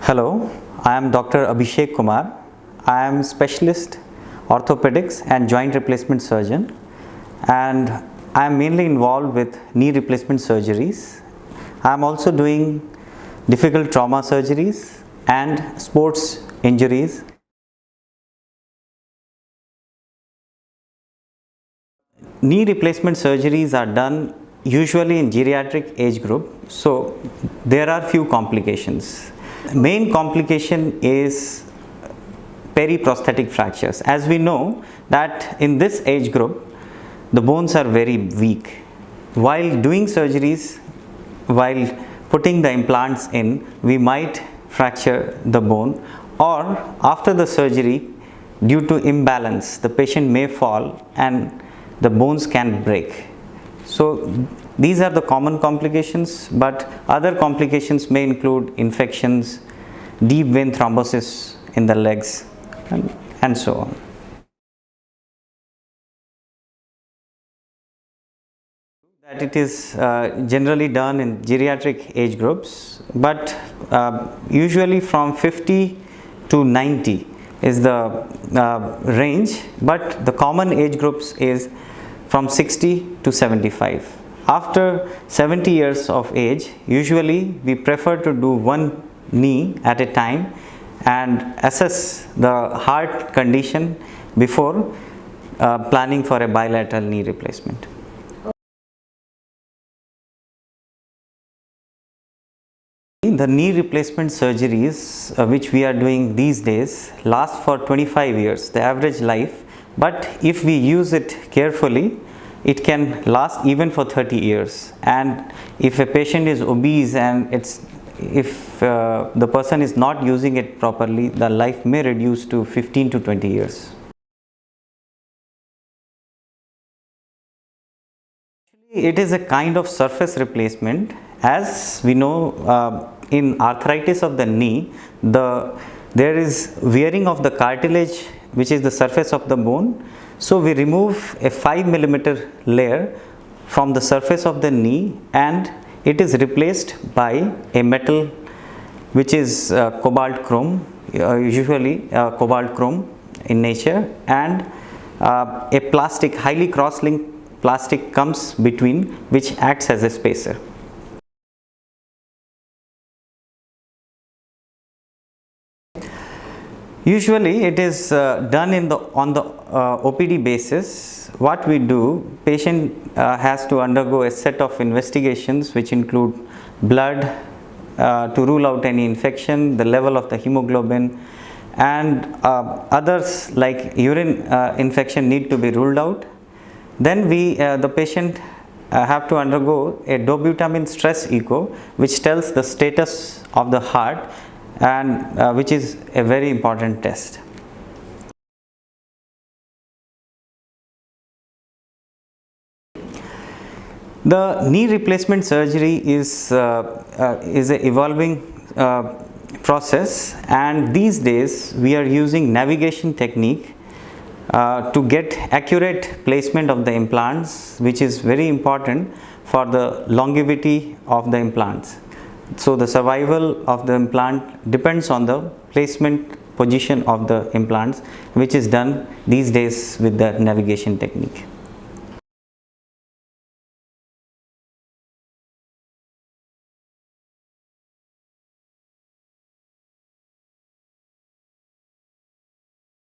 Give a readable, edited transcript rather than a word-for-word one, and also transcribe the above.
Hello, I am Dr. Abhishek Kumar. I am specialist orthopedics and joint replacement surgeon, and I am mainly involved with knee replacement surgeries. I am also doing difficult trauma surgeries and sports injuries. Knee replacement surgeries are done usually in geriatric age group, so there are few complications. Main complication is periprosthetic fractures. As we know that in this age group the bones are very weak. While doing surgeries, while putting the implants in, we might fracture the bone, or after the surgery, due to imbalance, the patient may fall and the bones can break. So these are the common complications, but other complications may include infections, deep vein thrombosis in the legs, and so on. That it is generally done in geriatric age groups, but usually from 50 to 90 is the range, but the common age groups is from 60 to 75. After 70 years of age, usually we prefer to do one knee at a time and assess the heart condition before planning for a bilateral knee replacement. The knee replacement surgeries which we are doing these days last for 25 years, the average life, but if we use it carefully, it can last even for 30 years. And if a patient is obese and if the person is not using it properly, the life may reduce to 15 to 20 years. It is a kind of surface replacement. As we know, in arthritis of the knee, there is wearing of the cartilage, which is the surface of the bone. So we remove a 5 millimeter layer from the surface of the knee, and it is replaced by a metal which is cobalt chrome, usually cobalt chrome in nature, and a plastic, highly cross-linked plastic comes between, which acts as a spacer. Usually it is done on the OPD basis. What we do, patient has to undergo a set of investigations which include blood to rule out any infection, the level of the hemoglobin, and others like urine infection need to be ruled out. Then the patient have to undergo a dobutamine stress echo, which tells the status of the heart, and which is a very important test. The knee replacement surgery is an evolving process, and these days we are using navigation technique to get accurate placement of the implants, which is very important for the longevity of the implants. So the survival of the implant depends on the placement position of the implants, which is done these days with the navigation technique.